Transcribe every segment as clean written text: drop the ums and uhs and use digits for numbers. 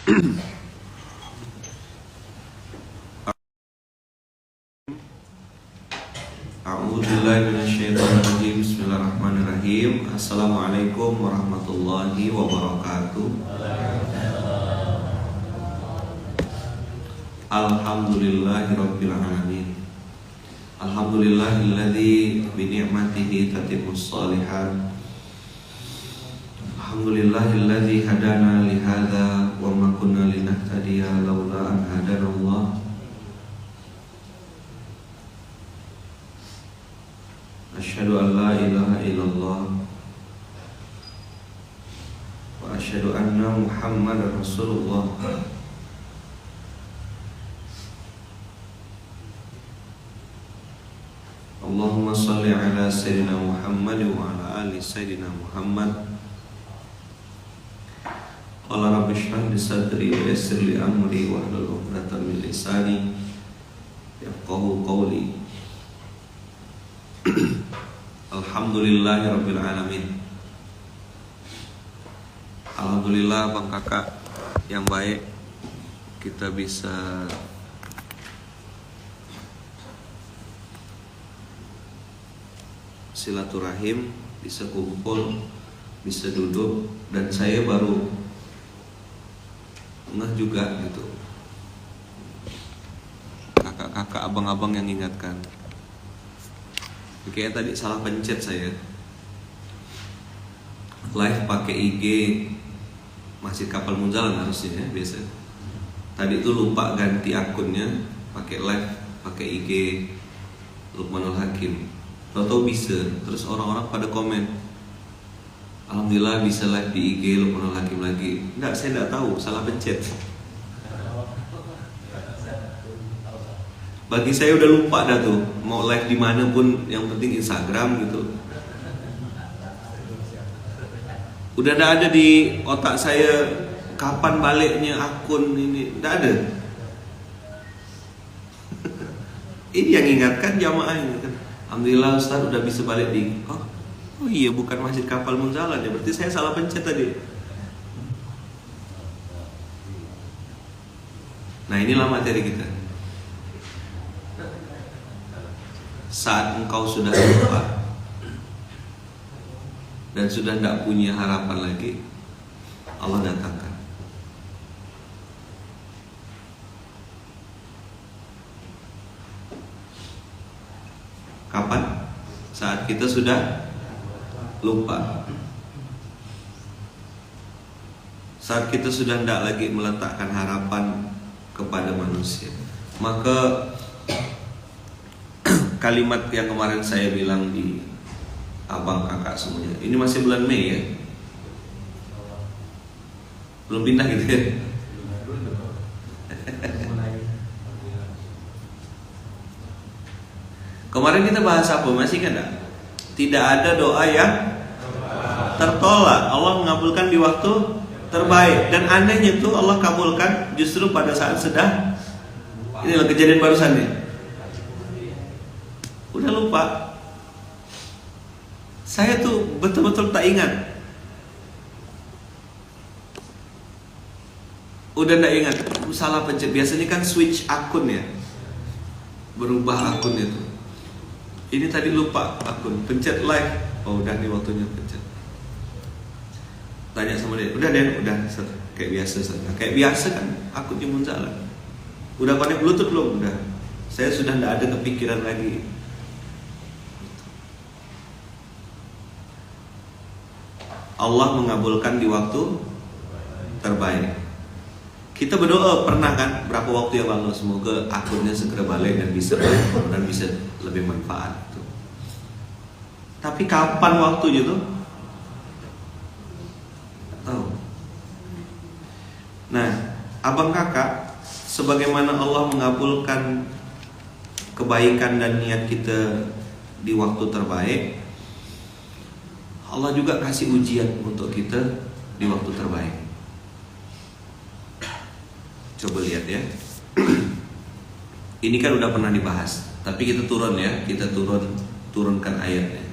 A'udzubillahiminasyaitonirrajim. Bismillahirrahmanirrahim. Assalamualaikum warahmatullahi wabarakatuh. Alhamdulillahirabbil alamin. Alhamdulillahilladzi bi ni'matihi tatimmus shalihat. Alhamdulillahilladzi hadana li hadza wa ma kunna linahtadiya laula an hadanallah. Asyhadu an la ilaha illallah wa asyhadu anna Muhammadar Rasulullah. Allahumma shalli ala sayyidina Muhammad wa ala ali sayyidina Muhammad. Qala rabbi shrah li sadri wa yassir li amri wahlul 'uqdatam min lisani yafqahu qawli. Alhamdulillahirabbil alamin. Alhamdulillah Bang Kakak yang baik, kita bisa silaturahim, bisa kumpul, bisa duduk, dan saya baru ngeh juga gitu. Kakak-kakak, abang-abang yang ingatkan. Kayaknya tadi salah pencet saya. Live pakai IG Masjid Kapal Munzalan harusnya ya, biasa. Tadi tuh lupa ganti akunnya, pakai live pakai IG Lukmanul Hakim. Tahu bisa, terus orang-orang pada komen, alhamdulillah bisa live di IG Lukmanul Hakim lagi. Enggak, saya enggak tahu, salah pencet. Bagi saya udah lupa dah tuh, mau live di mana pun yang penting Instagram gitu. Udah enggak ada di otak saya kapan baliknya akun ini, enggak ada. Ini yang ingatkan jamaah ini kan. Alhamdulillah Ustaz udah bisa balik di. Oh iya, bukan Masjid Kapal Munzalan ya, berarti saya salah pencet tadi. Nah, inilah materi kita. Saat engkau sudah lupa dan sudah tidak punya harapan lagi, Allah datangkan. Kapan? Saat kita sudah lupa, saat kita sudah tidak lagi meletakkan harapan kepada manusia. Maka kalimat yang kemarin saya bilang di abang kakak semuanya, ini masih bulan Mei ya, belum pindah gitu ya. Kemarin kita bahas apa, masih kan? Tidak ada doa yang tertolak, Allah mengabulkan di waktu terbaik. Dan anehnya tuh Allah kabulkan justru pada saat sedang, ini loh kejadian barusan nih. Udah lupa. Saya tuh betul-betul tak ingat. Udah tak ingat. Salah pencet. Biasanya kan switch akun ya, berubah akun itu. Ini tadi lupa akun, pencet live. Oh udah nih waktunya pencet. Tanya sama dia, udah Den, udah kayak biasa saja. Kayak biasa kan akunnya Munzalan. Udah connect Bluetooth belum? Udah. Saya sudah tidak ada kepikiran lagi. Allah mengabulkan di waktu terbaik. Kita berdoa pernah kan berapa waktu yang lalu, semoga akunnya segera balik dan bisa lebih manfaat. Tapi kapan waktunya tuh? Tahu. Nah, abang kakak, sebagaimana Allah mengabulkan kebaikan dan niat kita di waktu terbaik, Allah juga kasih ujian untuk kita di waktu terbaik. Coba lihat ya. Ini kan udah pernah dibahas, tapi kita turun ya, kita turunkan ayatnya.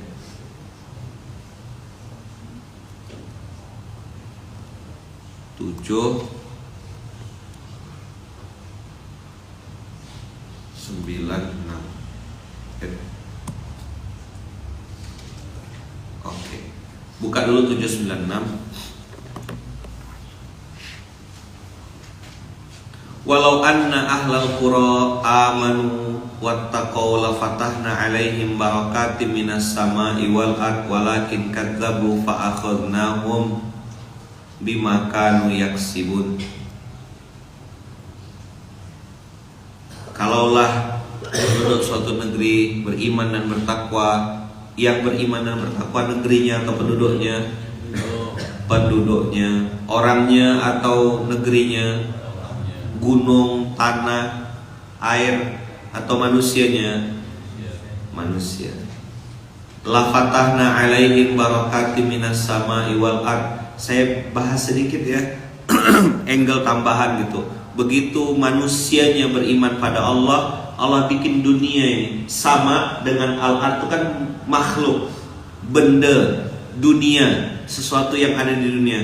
buka dulu 796. Walau anna ahlal qura amanu wattaqaw la fatahna alaihim barakatim minas sama'i wal ard walakin kadzabu fa akhadnahum bima kanu yaksibun. Kalaulah penduduk suatu negeri beriman dan bertakwa, yang beriman dan bertakwa negerinya atau penduduknya, orangnya atau negerinya, gunung, tanah, air, atau manusianya, manusia. La fatahna alaihim barakatim minas sama'i wal ard. Saya bahas sedikit ya, angle tambahan gitu. Begitu manusianya beriman pada Allah, Allah bikin dunia ini sama dengan al-ard itu kan makhluk, benda, dunia, sesuatu yang ada di dunia.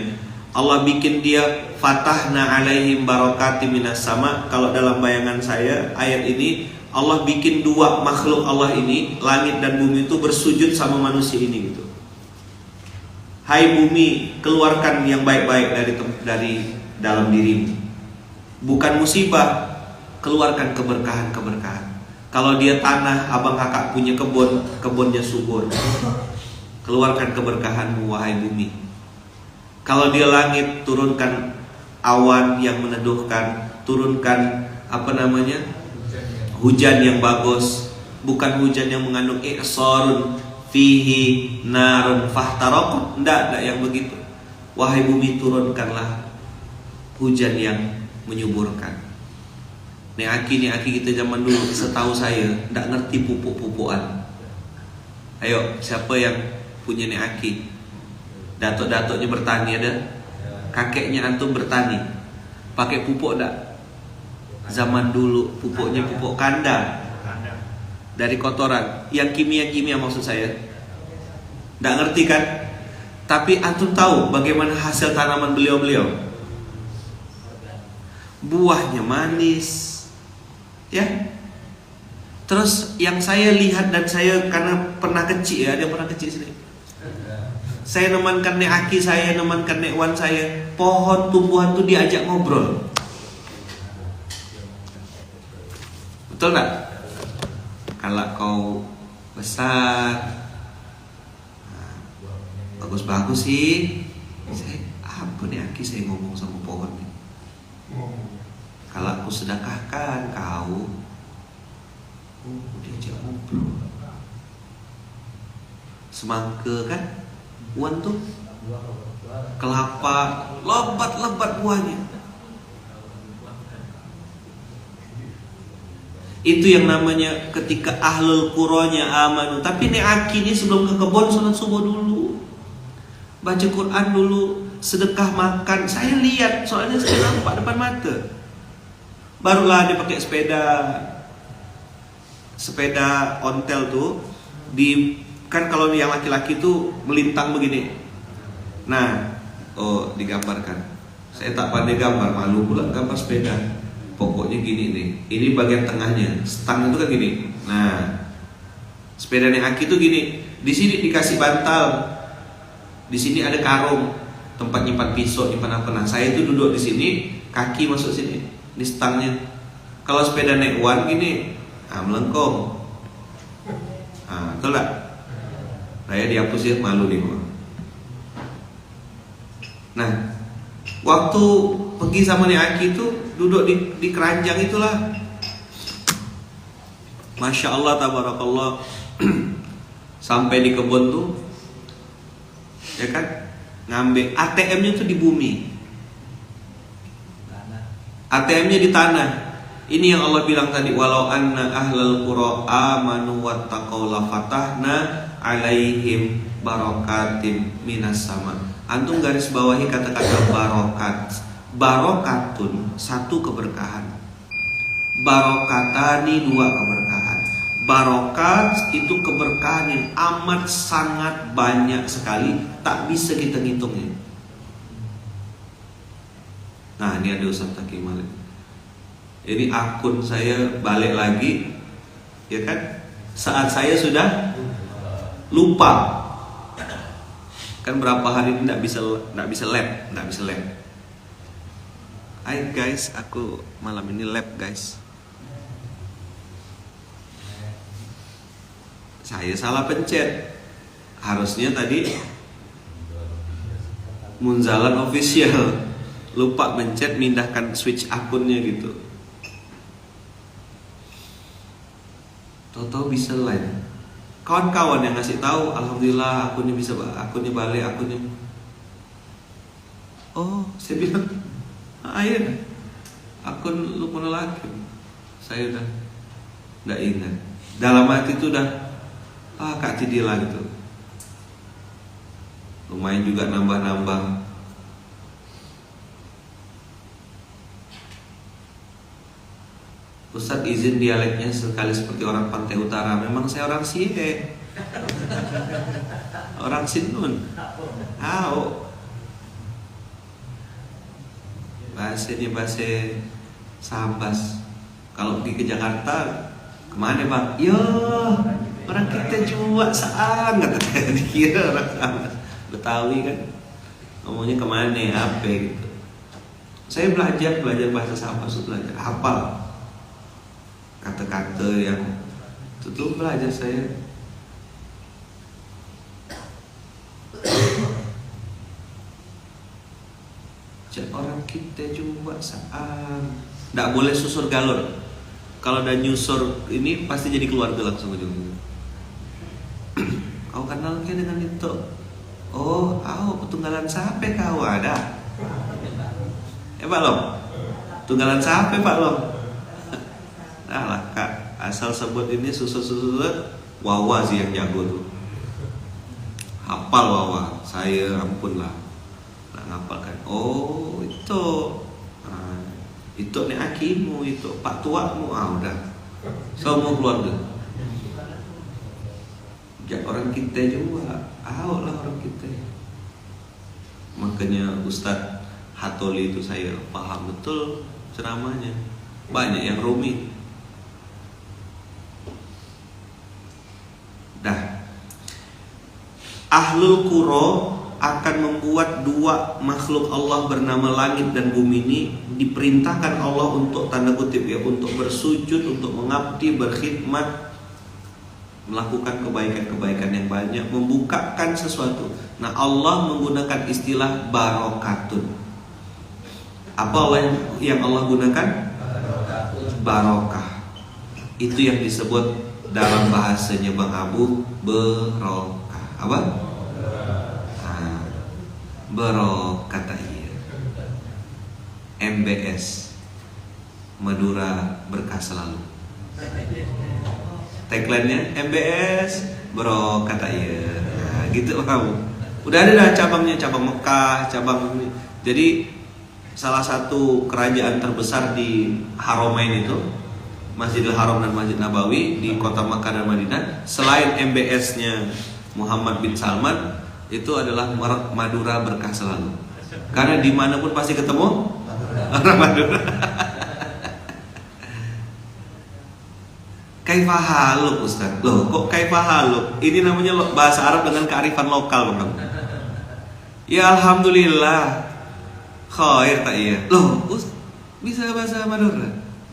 Allah bikin dia fatahna alaihim barakatim minas sama. Kalau dalam bayangan saya ayat ini Allah bikin dua makhluk Allah ini, langit dan bumi itu bersujud sama manusia ini gitu. Hai bumi, keluarkan yang baik-baik dari dalam dirimu. Bukan musibah, keluarkan keberkahan-keberkahan. Kalau dia tanah, abang kakak punya kebun, kebunnya subur. Keluarkan keberkahanmu wahai bumi. Kalau dia langit, turunkan awan yang meneduhkan, turunkan hujan yang bagus, bukan hujan yang mengandung i'sarun fihi narun fahtaraq. Enggak yang begitu. Wahai bumi, turunkanlah hujan yang menyuburkan. Nek aki kita zaman dulu, setahu saya enggak ngerti pupuk-pupukan. Ayo, siapa yang punya nek aki? Datuk-datuknya bertani ada? Kakeknya antum bertani. Pakai pupuk enggak? Zaman dulu pupuknya pupuk kandang. Dari kotoran. Yang kimia-kimia maksud saya. Enggak ngerti kan? Tapi antum tahu bagaimana hasil tanaman beliau-beliau? Buahnya manis. Ya. Terus yang saya lihat dan saya karena pernah kecil ya, ada yang pernah kecil sini. Saya nemankan nek aki saya, nemankan nek wan saya, pohon tumbuhan tuh diajak ngobrol. Betul nggak? Kalau kau besar, bagus-bagus sih. Saya apa nih aki saya ngomong sama pohon nih. Kalau aku sedekahkan kau, diajak ngobrol. Semangka kan? Wan tuh kelapa lebat-lebat buahnya. Itu yang namanya ketika ahlul quranya amanu. Tapi nek aki ini sebelum ke kebun salat subuh dulu, baca Quran dulu, sedekah makan. Saya lihat soalnya saya nampak depan mata. Barulah dia pakai sepeda ontel tuh di. Kan kalau yang laki-laki itu melintang begini. Nah, digambarkan. Saya tak pandai gambar, malu pula gambar sepeda. Pokoknya gini nih. Ini bagian tengahnya. Stang itu kan gini. Nah, sepeda yang aki itu gini. Di sini dikasih bantal. Di sini ada karung, tempat nyimpan pisau, nyimpan apa. Nah, saya itu duduk di sini, kaki masuk sini. Ini stangnya. Kalau sepeda naik one gini, melengkung. Betul tak? Saya dihapus ya, malu nih. Nah, waktu pergi sama nek aki itu duduk di keranjang itulah. Masya Allah, tabarakallah. Sampai di kebun tuh, ya kan, ngambil ATM-nya tuh di bumi, ATM-nya di tanah. Ini yang Allah bilang tadi, walau anna ahlal qura amanu wattaqaw la fatahna alaihim barakatim minas sama. Antum garis bawahi kata-kata barokat. Barokatun, satu keberkahan. Barokatani, dua keberkahan. Barokat itu keberkahan yang amat sangat banyak sekali, tak bisa kita ngitungnya. Nah, ini ada Ustaz Taki Malik. Ini akun saya balik lagi, ya kan? Saat saya sudah lupa. Kan berapa hari ini nggak bisa lab. Hai guys, aku malam ini lab guys. Saya salah pencet. Harusnya tadi Munzalan official, lupa mencet mindahkan switch akunnya gitu. Tahu-tahu bisa live. Kawan-kawan yang ngasih tahu, alhamdulillah akunnya bisa, akunnya balik, akunnya. Oh, saya bilang, iya, akun Lukmanul Hakim. Saya udah nggak ingat. Dalam hati itu udah, Kak Tidila gitu. Lumayan juga nambah-nambah. Ustadz izin dialeknya sekali seperti orang Pantai Utara. Memang saya orang Sie, orang Sinun. Bahasanya bahasa Sambas. Kalau pergi ke Jakarta, kemana bang? Yo, orang kita juga sangat dikira orang Sambas. Betawi kan, ngomongnya kemana? Apa gitu. Saya belajar bahasa Sambas itu belajar, hafal kata-kata yang itu belajar saya. Orang kita juga saat nggak boleh susur galon. Kalau ada nyusur ini pasti jadi keluarga langsung ujungnya. Kau kenal kan dengan itu? Oh, tunggalan sape kau ada? Pak Long, tunggalan sape Pak Long? Nah lah Kak, asal sebut ini susur Wawa sih yang jago tuh. Hafal Wawa, saya ampun lah. Ngapalkan, oh itu itu nih akimu, itu pak tuamu, udah semua keluarga. Ya orang kita juga, lah orang kita. Makanya Ustadz Hatoli itu saya paham betul ceramahnya, banyak yang rumit. Dah, Ahlul Qura akan membuat dua makhluk Allah bernama langit dan bumi ini diperintahkan Allah untuk tanda kutip ya, untuk bersujud, untuk mengabdi, berkhidmat, melakukan kebaikan-kebaikan yang banyak, membukakan sesuatu. Nah Allah menggunakan istilah barokatun. Apa yang Allah gunakan? Barokah. Itu yang disebut dalam bahasanya Bang Abu berokah. Apa? Kata iya. MBS, Madura berkah selalu. Tagline-nya MBS kata iya. Nah, gitu kamu. Udah ada dah cabangnya, cabang Mekah, cabang ini. Jadi salah satu kerajaan terbesar di Haramain itu, Masjidil Haram dan Masjid Nabawi di kota Makkah dan Madinah, selain MBS-nya Muhammad bin Salman, itu adalah Madura berkah selalu. Karena dimanapun pasti ketemu orang Madura. Kaifahaluk Ustaz. Loh kok kaifahaluk? Ini namanya bahasa Arab dengan kearifan lokal Bang. Ya Alhamdulillah. Khair tak iya. Loh bisa bahasa Madura?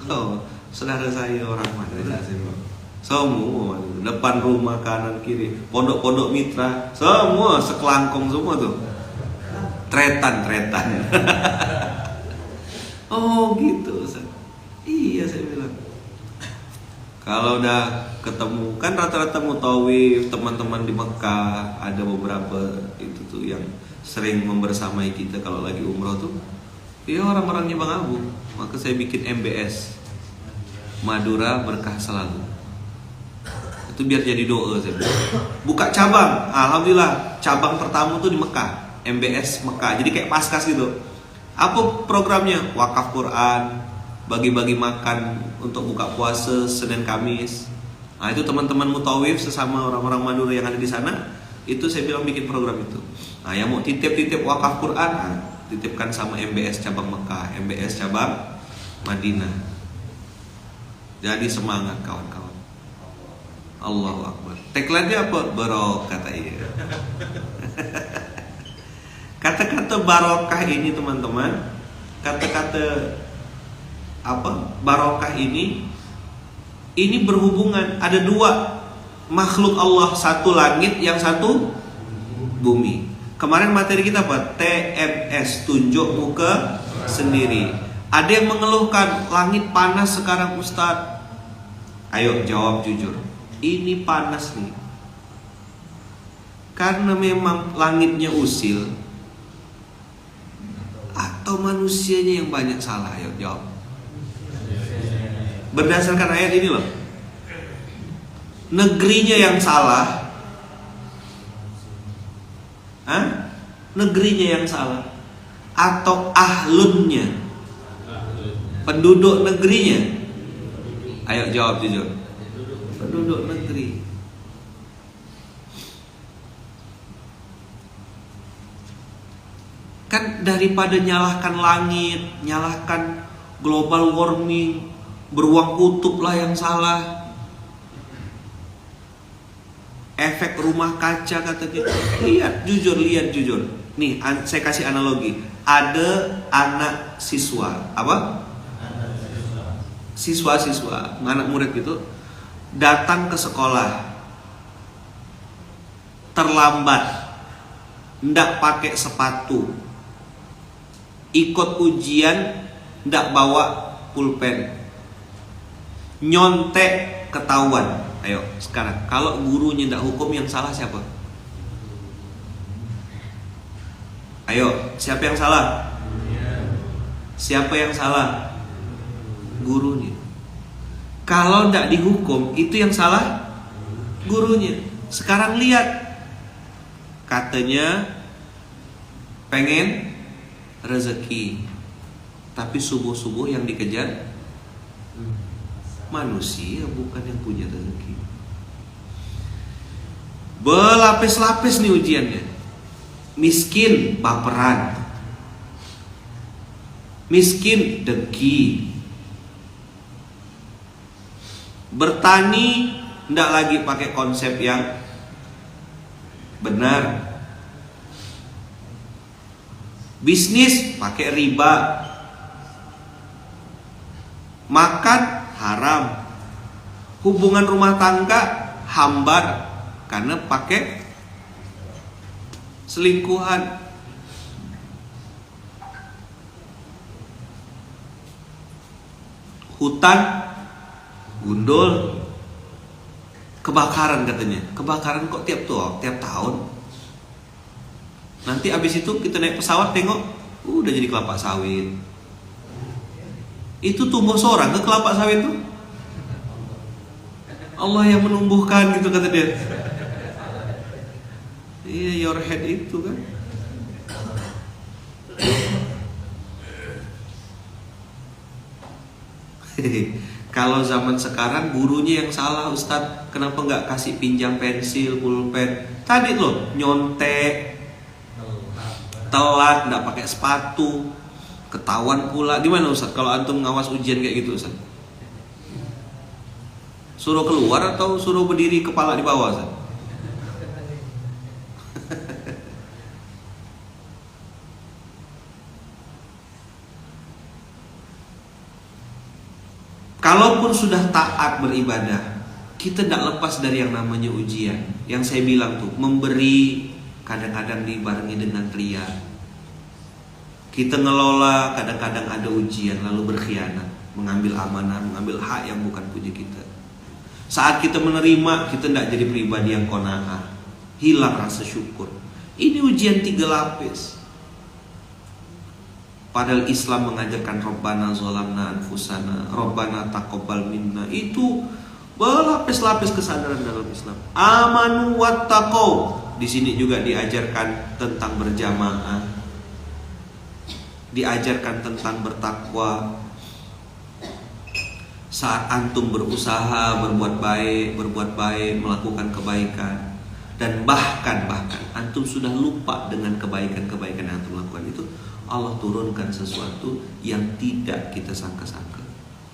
Oh saudara saya orang Madura. Semua depan rumah, kanan kiri, pondok-pondok mitra, semua sekelangkong semua tuh. Tretan. Oh gitu Ustaz. Iya saya bilang. Kalau udah ketemu kan rata-rata mutawif, teman-teman di Mekah, ada beberapa itu tuh yang sering membersamai kita kalau lagi umroh tuh. Iya orang-orangnya Bang Abu. Maka saya bikin MBS, Madura berkah selalu. Itu biar jadi doa saya bilang. Buka cabang, alhamdulillah cabang pertama tuh di Mekah, MBS Mekah. Jadi kayak paskas gitu. Apa programnya? Wakaf Quran, bagi-bagi makan untuk buka puasa Senin Kamis. Nah itu teman-teman mutawif sesama orang-orang Madura yang ada di sana, itu saya bilang bikin program itu. Nah yang mau titip wakaf Quran, titipkan sama MBS cabang Mekah, MBS cabang Madinah. Jadi semangat kawan-kawan. Allahu Akbar. Tagline-nya apa? Kata iya. Kata-kata barokah ini teman-teman, kata-kata barokah ini berhubungan. Ada dua makhluk Allah, satu langit, yang satu bumi. Kemarin materi kita apa? TMS, tunjuk muka sendiri. Ada yang mengeluhkan langit panas sekarang Ustadz. Ayo jawab jujur, ini panas nih karena memang langitnya usil atau manusianya yang banyak salah? Ayo jawab. Berdasarkan ayat ini loh, negerinya yang salah, negerinya yang salah atau ahlunnya, penduduk negerinya? Ayo jawab jujur. Penduduk negeri. Kan daripada nyalahkan langit, nyalahkan global warming, beruang kutub lah yang salah, efek rumah kaca katanya. Lihat jujur. Nih, saya kasih analogi. Ada anak siswa, siswa, anak murid gitu, datang ke sekolah terlambat, ndak pakai sepatu, ikut ujian ndak bawa pulpen, nyontek ketahuan. Ayo sekarang, kalau gurunya ndak hukum, yang salah siapa? Ayo, siapa yang salah? Siapa yang salah? Gurunya. Kalau ndak dihukum, itu yang salah gurunya. Sekarang lihat, katanya pengen rezeki, tapi subuh-subuh yang dikejar manusia, bukan yang punya rezeki. Berlapis-lapis nih ujiannya. Miskin baperan, miskin dengki. Bertani ndak lagi pakai konsep yang benar. Bisnis pakai riba. Makan haram. Hubungan rumah tangga hambar karena pakai selingkuhan. Hutan gundul, kebakaran katanya. Kebakaran kok tiap tahun. Nanti abis itu kita naik pesawat tengok, udah jadi kelapa sawit. Itu tumbuh seorang ke kelapa sawit tuh? Allah yang menumbuhkan gitu kata dia. Iya, your head itu kan. Kalau zaman sekarang gurunya yang salah, Ustadz. Kenapa nggak kasih pinjam pensil, pulpen? Tadi loh nyontek, telat, nggak pakai sepatu, ketahuan pula. Gimana Ustadz kalau antum ngawas ujian kayak gitu Ustadz? Suruh keluar atau suruh berdiri kepala di bawah Ustadz? Kalaupun sudah taat beribadah, kita tidak lepas dari yang namanya ujian. Yang saya bilang tuh, memberi kadang-kadang dibarengi dengan ria. Kita ngelola, kadang-kadang ada ujian lalu berkhianat, mengambil amanah, mengambil hak yang bukan punya kita. Saat kita menerima, kita tidak jadi pribadi yang qanaah, hilang rasa syukur. Ini ujian 3 lapis. Padahal Islam mengajarkan Rabbana zolamna anfusana, Rabbana taqabbal minna. Itu berlapis-lapis kesadaran dalam Islam. Amanu wattaqau. Di sini juga diajarkan tentang berjamaah, diajarkan tentang bertakwa. Saat antum berusaha berbuat baik, melakukan kebaikan, dan bahkan antum sudah lupa dengan kebaikan-kebaikan yang antum lakukan itu, Allah turunkan sesuatu yang tidak kita sangka-sangka.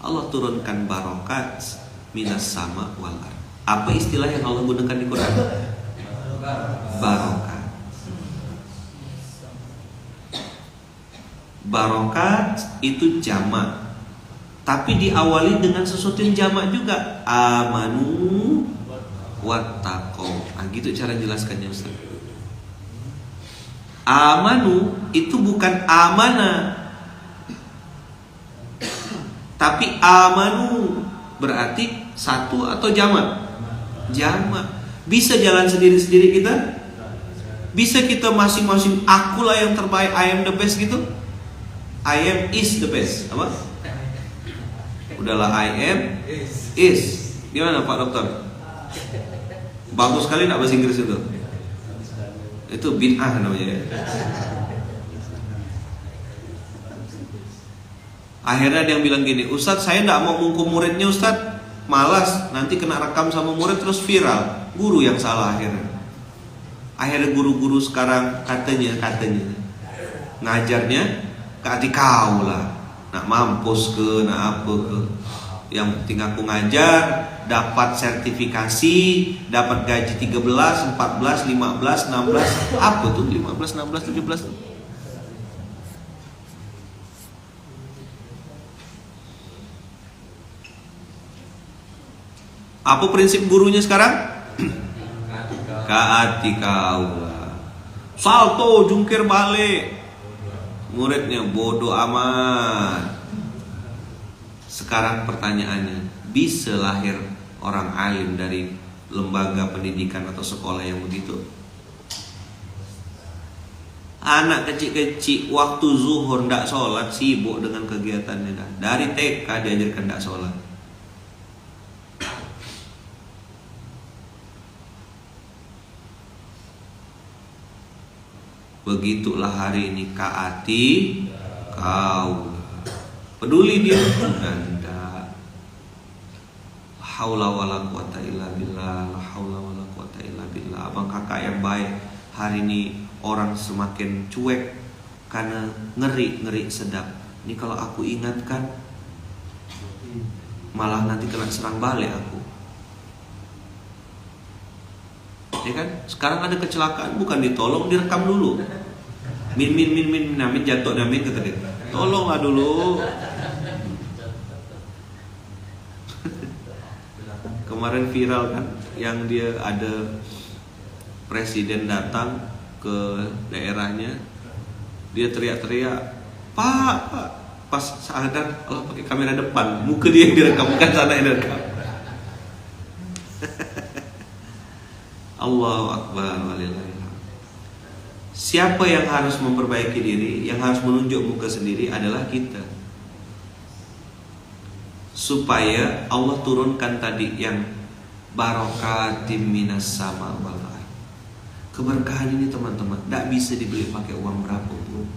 Allah turunkan barokat minas sama wal ard. Apa istilah yang Allah gunakan di Quran? Barokat. Barokat itu jamak, tapi diawali dengan sesuatu yang jamak juga. Amanu wattaqo. Nah, gitu cara jelaskannya Ustaz. Amanu itu bukan amanah, tapi amanu berarti satu atau jamak? Jamak. Bisa jalan sendiri-sendiri kita? Bisa kita masing-masing akulah yang terbaik, I am the best gitu? I am is the best. Apa? Udahlah, I am is. Gimana Pak Dokter? Bagus sekali nak bahasa Inggris itu. Itu bid'ah namanya. Akhirnya dia bilang gini, Ustadz saya tidak mau menghukum muridnya Ustadz, malas nanti kena rekam sama murid terus viral. Guru yang salah akhirnya guru-guru sekarang katanya ngajarnya ke hati kau lah, nak mampus ke, nak apa ke. Yang penting aku ngajar, dapat sertifikasi, dapat gaji 13, 14, 15, 16. Apa tuh 15, 16, 17 tuh? Apa prinsip gurunya sekarang? Kaati kau lah. Salto jungkir balik. Muridnya bodoh amat. Sekarang pertanyaannya, bisa lahir orang alim dari lembaga pendidikan atau sekolah yang begitu? Anak kecil-kecil waktu zuhur ndak sholat, sibuk dengan kegiatannya dah. Dari TK diajarkan ndak sholat. Begitulah hari ini kaati kau. Peduli dia? Anda. Haula wala quwata illa billah. Haula wala quwata illa billah. Abang kakak yang baik, hari ini orang semakin cuek karena ngeri sedap. Ini kalau aku ingatkan malah nanti kena serang balik aku. Ya kan? Sekarang ada kecelakaan bukan ditolong, direkam dulu. Min namin jatuh namin kata dia. Tolonglah dulu. Kemarin viral kan yang dia ada presiden datang ke daerahnya, dia teriak-teriak, Pak, pas sadar Allah pakai kamera depan, muka dia yang direkam bukan sana yang direkam. Allahu Akbar walillahilhamd. Siapa yang harus memperbaiki diri, yang harus menunjuk muka sendiri adalah kita. Supaya Allah turunkan tadi yang barokatim minas sama wal ardh. Keberkahan ini teman-teman tidak bisa dibeli pakai uang berapapun.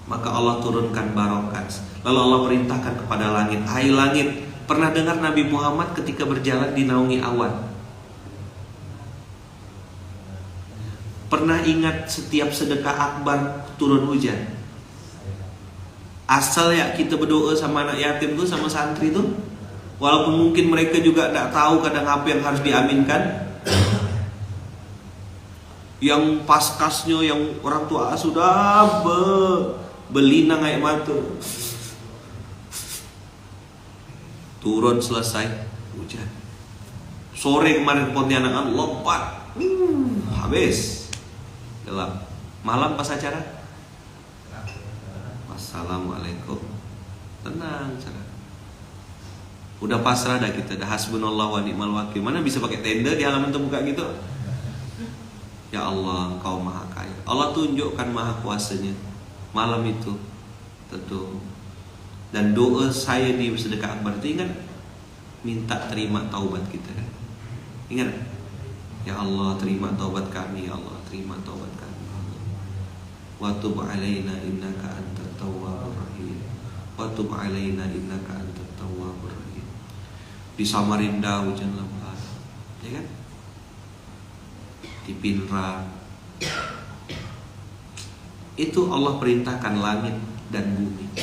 Maka Allah turunkan barokat. Lalu Allah perintahkan kepada langit, hai langit. Pernah dengar Nabi Muhammad ketika berjalan dinaungi awan? Pernah ingat setiap sedekah akbar turun hujan? Asal ya kita berdoa sama anak yatim tuh, sama santri tuh, walaupun mungkin mereka juga tidak tahu kadang apa yang harus diaminkan. Yang paskasnya, yang orang tua sudah belinang air mata. Turun selesai hujan. Sore kemarin Pontianak lompat, habis gelap. Malam pas acara, assalamualaikum, tenang cara. Udah pasrah dah kita, dah hasbunallah wa ni'mal wakil. Mana bisa pakai tenda di halaman terbuka gitu? Ya Allah, Engkau maha kaya. Allah tunjukkan maha kuasanya malam itu tentu. Dan doa saya di sedekah akbar itu ingat, minta terima taubat kita kan? Ingat? Ya Allah, terima taubat kami, ya Allah, terima taubat kami. Wa tub alaina innaka antat tawwabur rahim. Wa tub alaina innaka antat tawwabur rahim. Di Samarinda hujan lebat, ya kan? Di Pinrang. Itu Allah perintahkan langit dan bumi.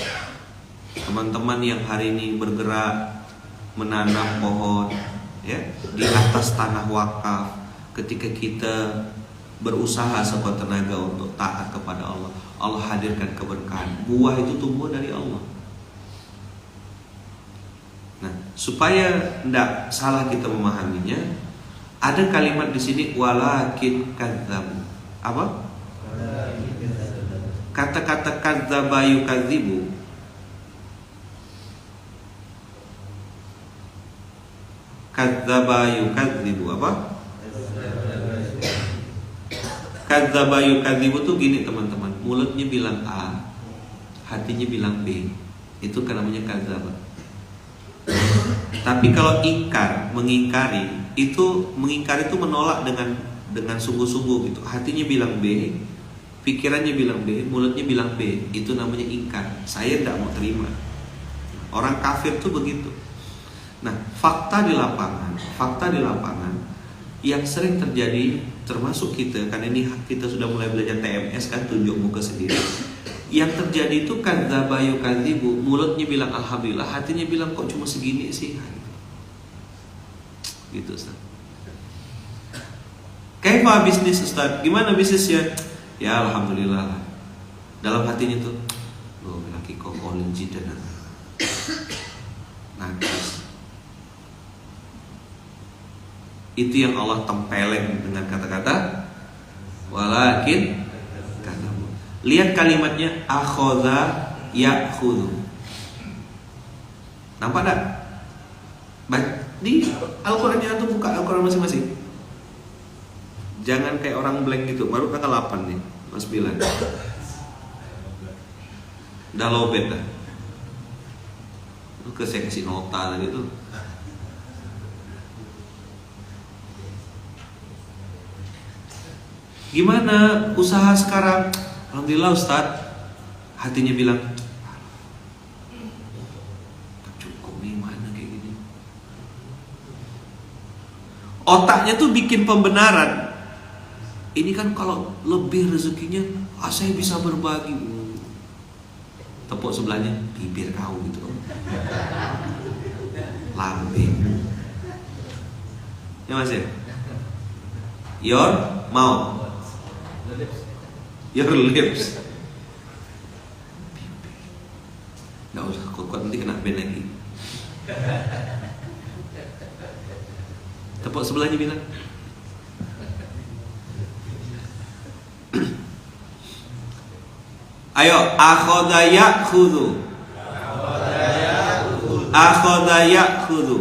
Teman-teman yang hari ini bergerak menanam pohon ya di atas tanah wakaf, ketika kita berusaha sekuat tenaga untuk taat kepada Allah, Allah hadirkan keberkahan. Buah itu tumbuh dari Allah. Nah, supaya tidak salah kita memahaminya, ada kalimat di sini walakin kadzabu. Apa? Kata-kata kadzaba yukadzibu kadzaba yukadzibu apa? Kadzaba yukadzibu tuh gini teman-teman, mulutnya bilang A, hatinya bilang B. Itu kan namanya kadzaba. Tapi kalau ingkar, mengingkari itu menolak dengan sungguh-sungguh gitu. Hatinya bilang B, pikirannya bilang B, mulutnya bilang B. Itu namanya ingkar. Saya tidak mau terima. Orang kafir tuh begitu. Nah, fakta di lapangan yang sering terjadi, termasuk kita, kan ini kita sudah mulai belajar TMS kan, tunjuk muka sendiri. Yang terjadi itu kadzaba yukadzibu, mulutnya bilang alhamdulillah, hatinya bilang kok cuma segini sih. Gitu Ustaz. Kaifa bisnis Ustaz? Gimana bisnisnya? Ya alhamdulillah lah. Dalam hatinya tuh, loh laki kok kolin jidan. Nangis. Itu yang Allah tempeleng dengan kata-kata walakin kadzabu. Lihat kalimatnya akhadha ya'khudhu. Nampak tak? Di Al-Qurannya itu buka Al-Quran masing-masing. Jangan kayak orang blank gitu. Baru tanggal 8 nih, Mas 9. Udah lobet dah. Lu saya kasih nota tadi tuh. Gimana usaha sekarang? Alhamdulillah Ustaz. Hatinya bilang cukup nih, mana kayak gini. Otaknya tuh bikin pembenaran. Ini kan kalau lebih rezekinya, saya bisa berbagi. Tepuk sebelahnya, bibir kau gitu. Lambing. Ya Mas ya? Your mouth. Your lips. Nggak usah kuat nanti kena ban lagi. Tepuk sebelahnya bilang. Ayo, akhadha ya'khudhu. Akhadha ya'khudhu.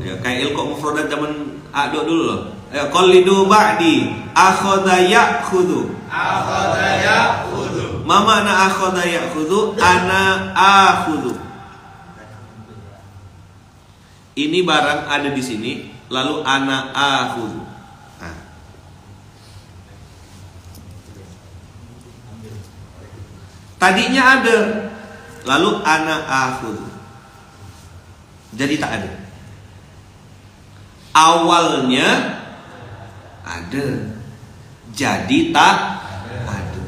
Ya, kayak ilqo mufradat zaman Ado dulu loh. Ayo, qallidu ba'di. Akhadha ya'khudhu. Akhadha ya'khudhu. Ma makna akhadha ya'khudhu? Ana akhudhu. Ini barang ada di sini, lalu ana akhudhu. Nah. Tadinya ada, lalu ana akhudhu. Jadi tak ada. Awalnya ada, jadi tak ada.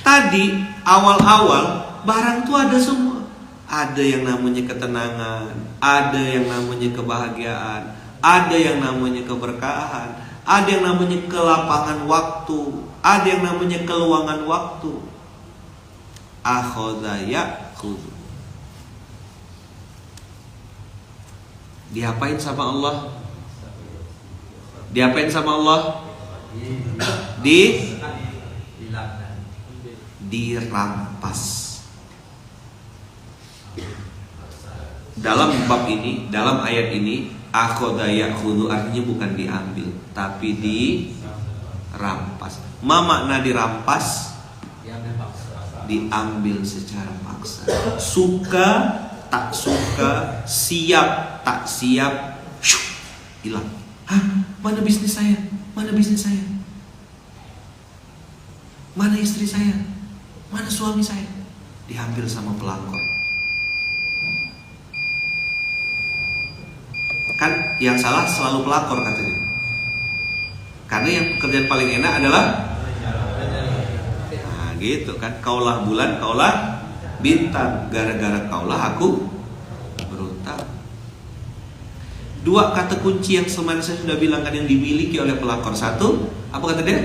Tadi awal-awal barang tuh ada semua. Ada yang namanya ketenangan, ada yang namanya kebahagiaan, ada yang namanya keberkahan, ada yang namanya kelapangan waktu, ada yang namanya keluangan waktu. Akhadha ya'khudhu. Diapain sama Allah? Diapain sama Allah? Dirampas. Dalam bab ini, dalam ayat ini, akhadha ya'khudhu artinya bukan diambil, tapi dirampas. Ma makna dirampas? Diambil secara paksa. Suka, tak suka, siap, tak siap, hilang. Hah? Mana bisnis saya? Mana bisnis saya? Mana istri saya? Mana suami saya? Diambil sama pelakor. Kan yang salah selalu pelakor katanya. Karena yang pekerjaan paling enak adalah gitu kan, kaulah bulan, kaulah bintang, gara-gara kaulah aku berutang. Dua kata kunci yang semakin saya sudah bilang kan yang dimiliki oleh pelakor. Satu, Apa kata dia?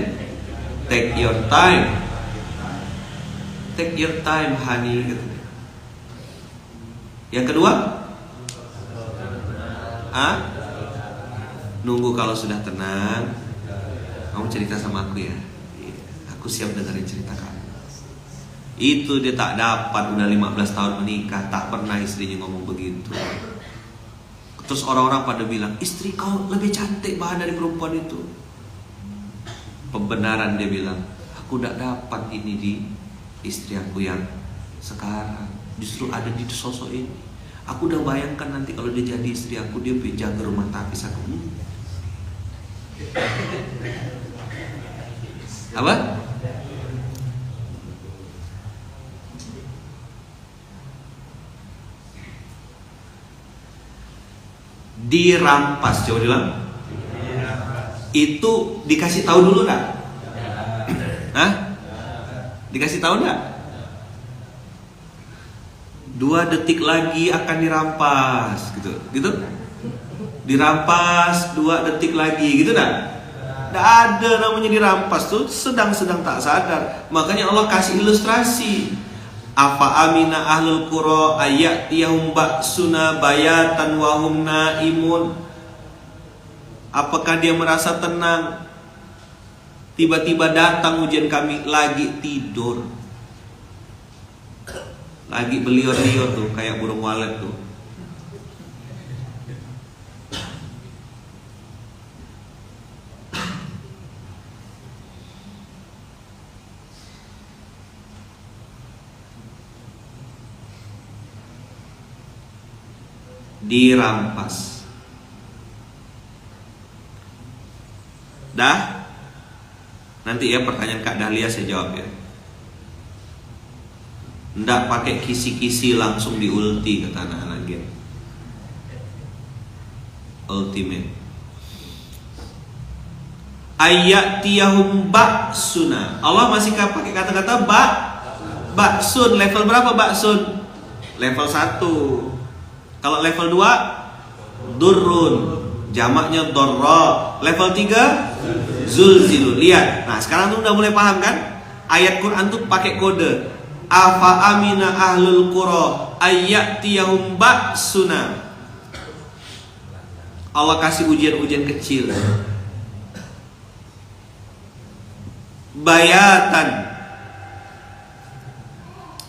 Take your time. Take your time, honey, kata dia. Yang kedua, nunggu kalau sudah tenang. Kamu cerita sama aku ya. Aku siap dengerin cerita kamu. Itu dia tak dapat, udah 15 tahun menikah, tak pernah istrinya ngomong begitu. Terus orang-orang pada bilang, istri kau lebih cantik bahan dari perempuan itu. Pembenaran dia bilang, aku tidak dapat ini di istri aku yang sekarang. Justru ada di sosok ini. Aku udah bayangkan nanti kalau dia jadi istri aku, dia jaga rumah tapis aku. Apa? Dirampas, coba bilang. Itu dikasih tahu dulu enggak? Hah? Dikasih tahu enggak? 2 detik lagi akan dirampas, gitu. Dirampas 2 detik lagi, gitu enggak? Enggak ada namanya dirampas tuh, sedang-sedang tak sadar. Makanya Allah kasih ilustrasi. Afa amina ahlul qura ayatiyahum ba'suna bayatan wa hum naimun. Apakah dia merasa tenang? Tiba-tiba datang ujian kami, lagi tidur. Lagi beliur-liur tuh, kayak burung walet tuh. Dirampas. Dah? Nanti ya pertanyaan Kak Dahlia saya jawab ya. Nggak pakai kisi-kisi langsung di ulti, kata anak-anak game. Ultimate. Ayatiyahum ba'suna. Allah masih pakai kata-kata ba'sun. Level berapa ba'sun? Level 1. Kalau level 2 durrun, jamaknya dorra. Level 3 zulzilu. Lihat. Nah, sekarang tuh udah mulai paham kan? Ayat Quran tuh pakai kode. Afa amina ahlul qura ayyatiyahum ba'suna. Allah kasih ujian-ujian kecil. Bayatan.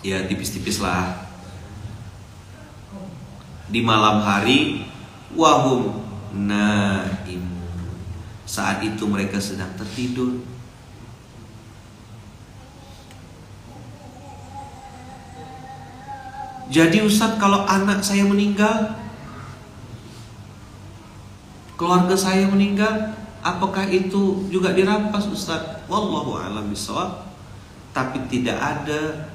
Ya tipis-tipis lah. Di malam hari, wahum naimun. Saat itu mereka sedang tertidur. Jadi Ustadz, kalau anak saya meninggal, keluarga saya meninggal, apakah itu juga dirampas Ustadz? Wallahu a'lam bishawab. Tapi tidak ada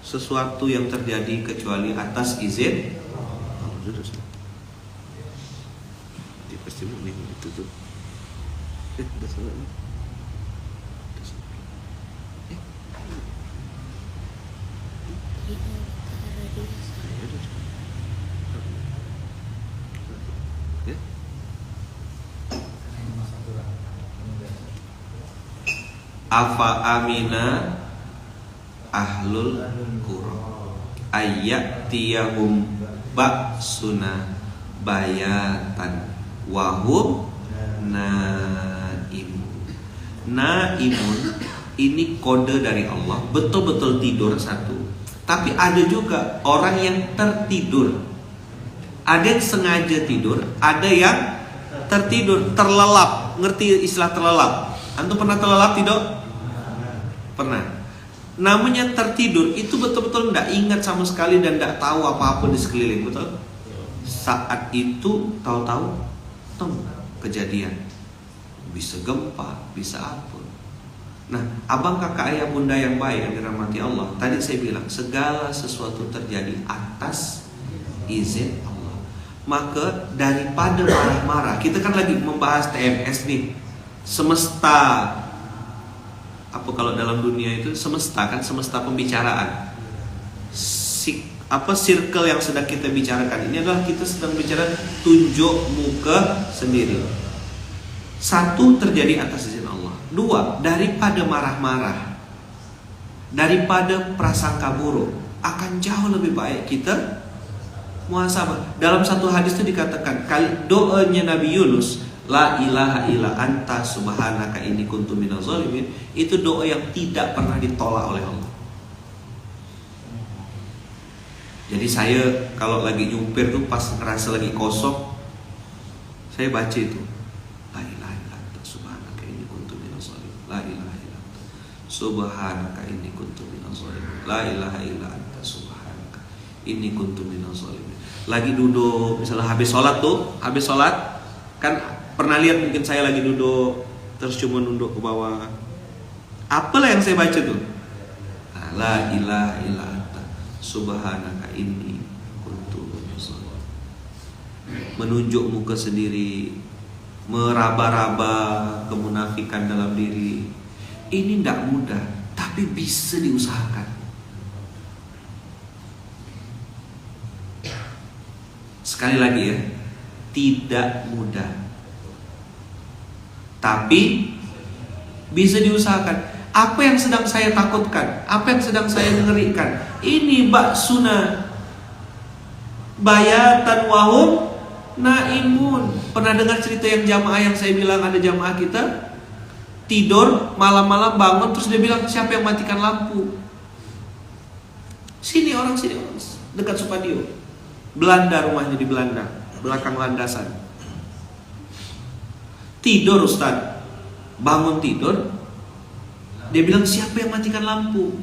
sesuatu yang terjadi kecuali atas izin. Dia pasti mau itu tuh. Udah selesai. Afa amina ahlul qura ayyatiyahum ba'suna bayatan wahum naimun. Naimun ini kode dari Allah, betul-betul tidur satu. Tapi ada juga orang yang tertidur. Ada yang sengaja tidur, ada yang tertidur, terlelap. Ngerti istilah terlelap? Antum pernah terlelap tidak? Pernah. Namanya tertidur itu betul-betul tidak ingat sama sekali dan tidak tahu apa-apa di sekeliling, betul? Saat itu tahu-tahu kejadian. Bisa gempa, bisa apa. Nah, abang kakak ayah bunda yang baik yang dirahmati Allah, tadi saya bilang segala sesuatu terjadi atas izin Allah. Maka daripada marah-marah, kita kan lagi membahas TMS nih, semesta. Apa kalau dalam dunia itu semesta kan, semesta pembicaraan. Circle yang sedang kita bicarakan ini adalah kita sedang bicara tunjuk muka sendiri. Satu terjadi atas izin Allah. Dua, daripada marah-marah, daripada prasangka buruk, akan jauh lebih baik kita muhasabah. Dalam satu hadis itu dikatakan, doanya Nabi Yunus, la ilaha illa anta subhanaka inni kuntu minaz zalimin, itu doa yang tidak pernah ditolak oleh Allah. Jadi saya kalau lagi nyupir tuh pas ngerasa lagi kosong, saya baca itu, la ilaha illa anta subhanaka inni kuntu minaz zalimin, la ilaha illa anta subhanaka inni kuntu minaz zalimin, la ilaha illa anta subhanaka inni kuntu minaz zalimin. Lagi duduk, misalnya habis sholat kan pernah lihat mungkin saya lagi duduk terus cuma nunduk ke bawah. Apalah yang saya baca tuh? La ilaha illa anta subhanaka inni kuntu minaz zalimin. Menunjuk muka sendiri, meraba-raba kemunafikan dalam diri. Ini tidak mudah, tapi bisa diusahakan. Sekali lagi ya, tidak mudah, tapi bisa diusahakan. Apa yang sedang saya takutkan, apa yang sedang saya ngerikan, ini bak sunnah bayatan wahum naimun. Pernah dengar cerita yang jamaah yang saya bilang, ada jamaah kita tidur malam-malam bangun terus dia bilang, siapa yang matikan lampu? Sini orang dekat Supadio. Belanda, rumahnya di Belanda, belakang landasan. Tidur Ustaz, bangun tidur, dia bilang, siapa yang matikan lampu?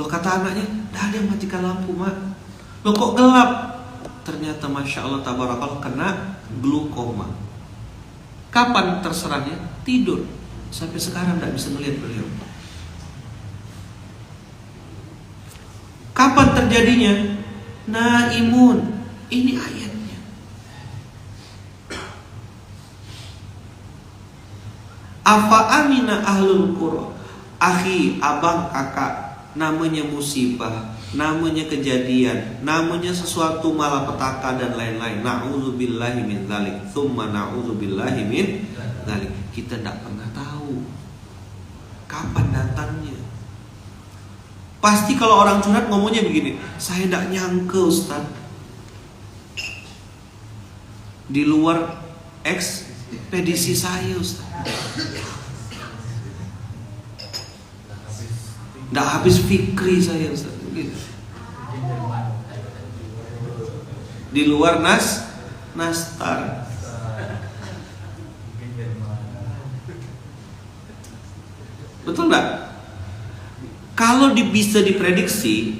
Loh, kata anaknya, dah ada yang matikan lampu, Mak. Loh, kok gelap? Ternyata Masya Allah tabarakallah kena glukoma. Kapan terserangnya? Tidur. Sampai sekarang tidak bisa melihat beliau. Kapan terjadinya? Naimun. Ini ayatnya. Afa amina ahlul qura. Akhi, abang, kakak, namanya musibah, namanya kejadian, namanya sesuatu malapetaka dan lain-lain. Na'udzubillahi min dzalik, tsumma na'udzubillahi min dzalik. Kita tidak pernah tahu kapan datangnya. Pasti kalau orang curhat ngomongnya begini, saya tidak nyangka Ustaz, di luar ekspedisi saya Ustaz, tidak habis fikri saya Ustaz, gitu. Di luar nastar. Betul nggak? Kalau bisa diprediksi,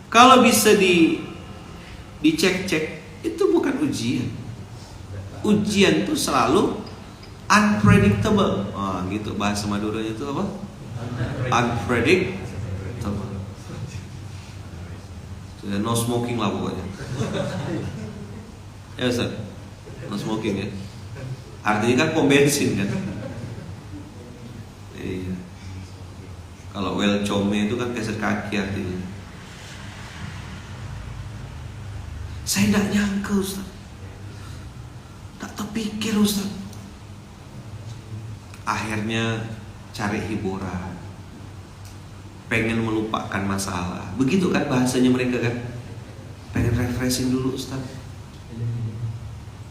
kalau bisa dicek-cek, itu bukan ujian. Ujian itu selalu unpredictable. Oh, gitu bahasa Maduranya itu apa? Unpredictable. No smoking lah pokoknya. Ya Ustaz, no smoking ya. Artinya kan pom bensin kan. Iya. Kalau welcome itu kan geser kaki artinya. Saya tidak nyangka Ustaz, tak terpikir Ustaz. Akhirnya cari hiburan, pengen melupakan masalah. Begitu kan bahasanya mereka kan. Pengen refreshing dulu Ustaz,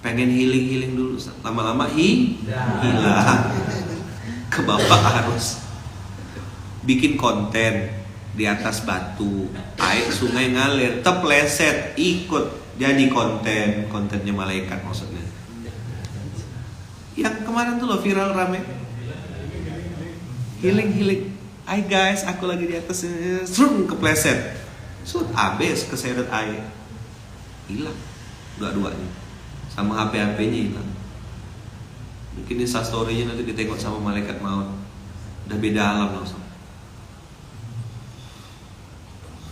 pengen healing dulu Ustaz. Lama-lama hilang. Ke bapak harus bikin konten di atas batu, air sungai ngalir, terpleset, ikut jadi kontennya malaikat maksudnya. Yang kemarin tuh loh viral rame, healing. Hai guys, aku lagi di atas, kepleset, habis keseret air, hilang dua-duanya, sama HP-nya hilang. Mungkin instastory-nya nanti ditengok sama malaikat maut, udah beda alam langsung.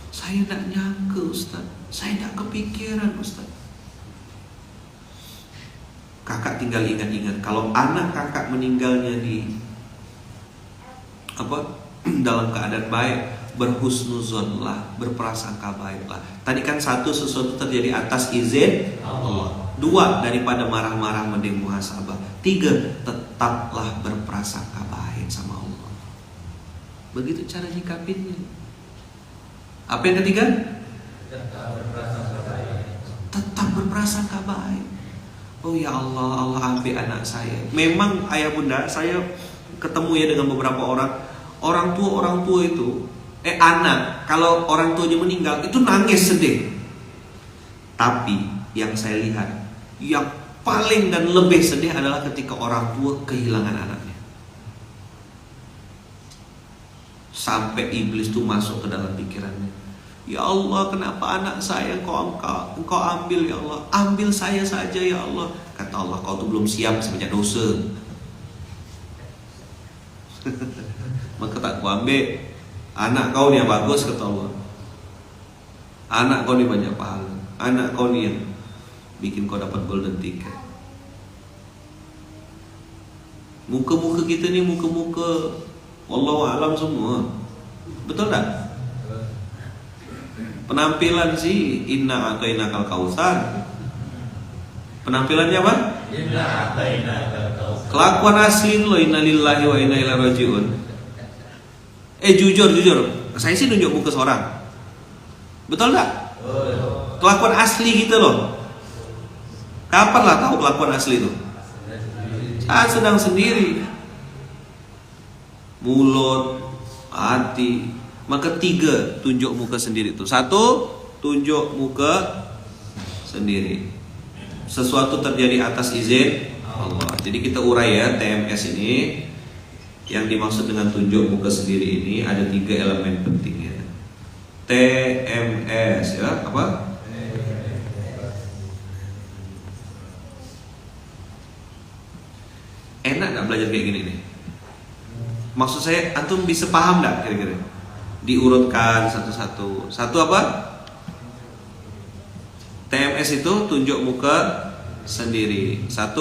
Saya tidak nyangka Ustaz, saya tidak kepikiran Ustaz. Kakak tinggal ingat-ingat, kalau anak kakak meninggalnya dalam keadaan baik, berhusnuzonlah, berprasangka baiklah. Tadi kan sesuatu terjadi atas izin Allah. 2, daripada marah-marah mending muhasabah. 3, tetaplah berprasangka baik sama Allah. Begitu cara nyikapinnya. Apa yang ketiga? Tetap berprasangka baik. Oh ya Allah, Allah ambil anak saya. Memang ayah bunda, saya ketemu ya dengan beberapa orang tua itu, anak kalau orang tuanya meninggal itu nangis sedih. Tapi yang saya lihat, yang paling dan lebih sedih adalah ketika orang tua kehilangan anaknya. Sampai iblis tuh masuk ke dalam pikirannya. Ya Allah, kenapa anak saya engkau ambil ya Allah? Ambil saya saja ya Allah. Kata Allah, kau tuh belum siap sebanyak dosa. Maka tak ku ambil. Anak kau nih yang bagus, kata Allah. Anak kau nih banyak pahala. Anak kau nih yang bikin kau dapat golden ticket. Muka-muka kita nih muka-muka wallahu alam semua. Betul tak? Penampilan sih inna atainakal kautsar. Penampilannya apa? Inna atainakal kautsar. Kelakuan asli lo inna lillahi wa inna ilaihi rajiun. Jujur. Saya sih nunjuk muka seorang. Betul tak? Kelakuan asli gitu loh. Kapan lah tahu kelakuan asli itu? Saat sedang sendiri. Mulut, hati. Maka 3 tunjuk muka sendiri itu. 1, tunjuk muka sendiri. Sesuatu terjadi atas izin Allah. Jadi kita urai ya TMS ini. Yang dimaksud dengan tunjuk muka sendiri ini ada 3 elemen pentingnya. TMS ya, apa? Enak gak belajar kayak gini nih? Maksud saya, antum bisa paham gak kira-kira? Diurutkan satu-satu. Satu apa? TMS itu tunjuk muka sendiri. 1,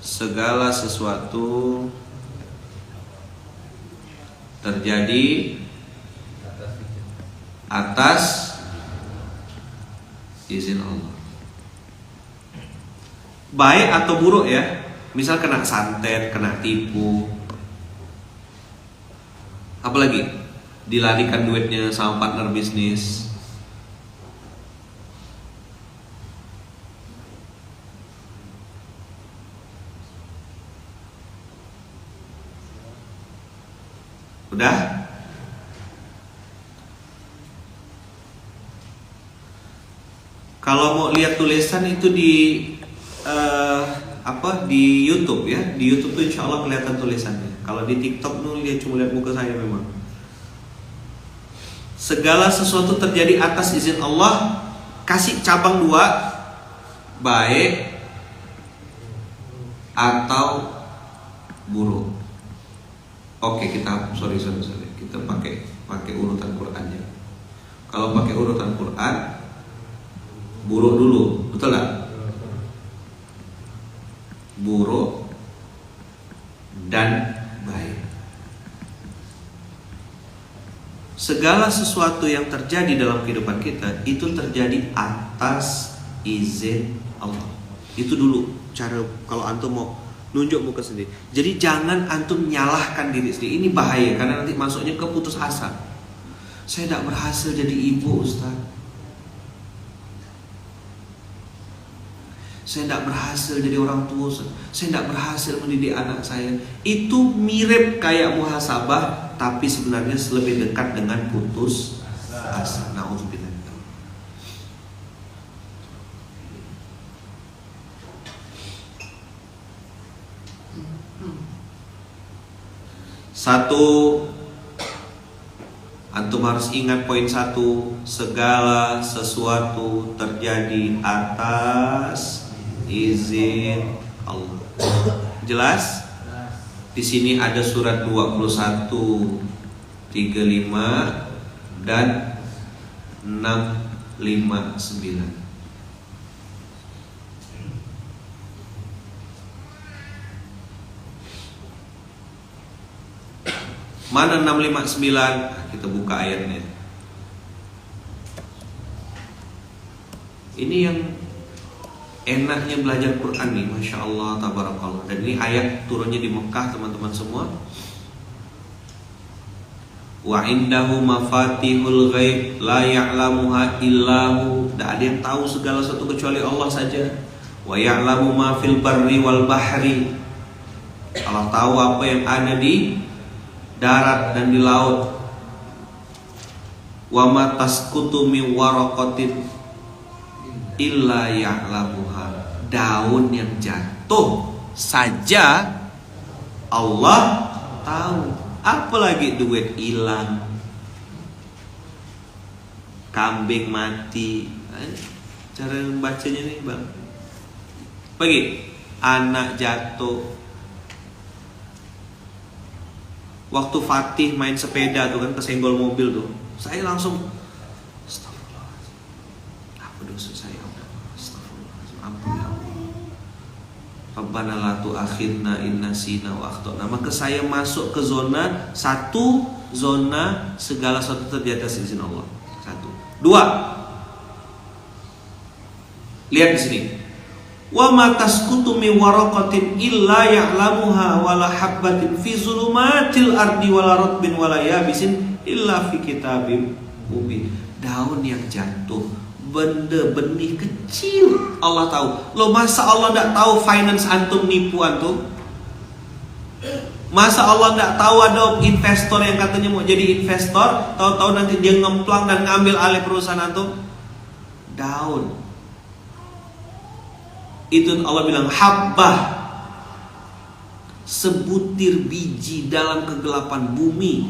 segala sesuatu terjadi atas izin Allah. Baik atau buruk ya. Misal kena santet, kena tipu. Apalagi dilarikan duitnya sama partner bisnis. Udah? Kalau mau lihat tulisan itu di di YouTube ya. Di YouTube tuh insya Allah kelihatan tulisannya. Kalau di TikTok tuh dia cuma lihat muka saya memang. Segala sesuatu terjadi atas izin Allah. Kasih cabang 2, baik atau buruk. Oke, kita sorry. Kita pakai urutan Qur'annya. Kalau pakai urutan Qur'an, buruk dulu, betul tak? Buruk dan baik. Segala sesuatu yang terjadi dalam kehidupan kita itu terjadi atas izin Allah. Itu dulu cara kalau antum mau nunjuk muka sendiri. Jadi jangan antum nyalahkan diri sendiri. Ini bahaya karena nanti masuknya ke putus asa. Saya tidak berhasil jadi ibu, Ustaz. Saya tidak berhasil jadi orang tua. Saya tidak berhasil mendidik anak saya. Itu mirip kayak muhasabah, tapi sebenarnya lebih dekat dengan putus asa. Nauzubillah. Satu, antum harus ingat poin 1, segala sesuatu terjadi atas izin Allah. Jelas? Di sini ada surat 21, 35 dan 659. Mana 659? Kita buka ayatnya. Ini yang Enaknya belajar Quran nih, Masya Allah, tabarakallah. Dan ini ayat turunnya di Mekah teman-teman semua. Wa indahu mafatihul ghaib la ya'lamuha illahu. Tidak ada yang tahu segala sesuatu kecuali Allah saja. Wa ya'lamu ma fil barri wal bahri. Allah tahu apa yang ada di darat dan di laut. Wa ma tasqutu min waraqatin illa ya'lamuha. Daun yang jatuh saja Allah tahu. Apalagi duit hilang, kambing mati. Cara membacanya nih bang. Pergi, anak jatuh. Waktu Fatih main sepeda tuh kan, kesenggol mobil tuh, saya langsung astagfirullahaladzim, apa dosa saya? Astagfirullahaladzim, ampun ya Allah. Rabbana la tu'akhidna in nasina wa akhtana. Maka saya masuk ke zona satu, zona segala sesuatu terjadi atas izin Allah. Satu. Dua. Lihat di sini. Wa ma tasqutu min waraqatin illa ya'lamuha wa la habbatin fi zulumatil ardi wa la ratbin wa la yabisin illa fi kitabim mubin. Daun yang jatuh, benda benih kecil Allah tahu. Loh, masa Allah tidak tahu finance antum nipu antum? Masa Allah tidak tahu ada investor yang katanya mau jadi investor, tahu-tahu nanti dia ngemplang dan ngambil alih perusahaan antum? Daun. Itu Allah bilang habbah, sebutir biji dalam kegelapan bumi,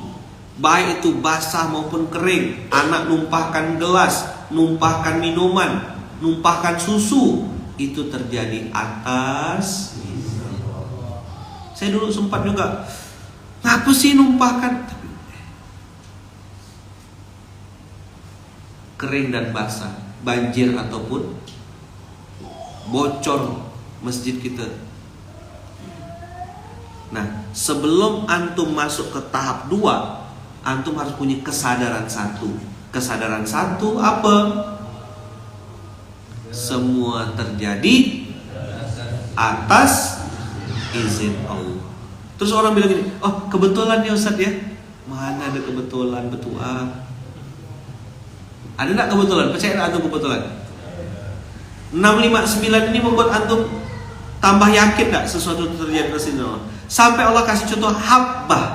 baik itu basah maupun kering. Anak numpahkan gelas, numpahkan minuman, numpahkan susu, itu terjadi atas. Saya dulu sempat juga, ngapa sih numpahkan? Kering dan basah, banjir ataupun bocor masjid kita. Nah, sebelum antum masuk ke tahap 2, antum harus punya kesadaran satu. Kesadaran satu apa? Semua terjadi atas izin Allah. Terus orang bilang gini, oh kebetulan ya Ustaz ya. Mana ada kebetulan, betulan. Ada enggak kebetulan? Percaya enggak antum kebetulan? 659 ini membuat antum tambah yakin enggak sesuatu terjadi atas izin Allah? Sampai Allah kasih contoh habbah.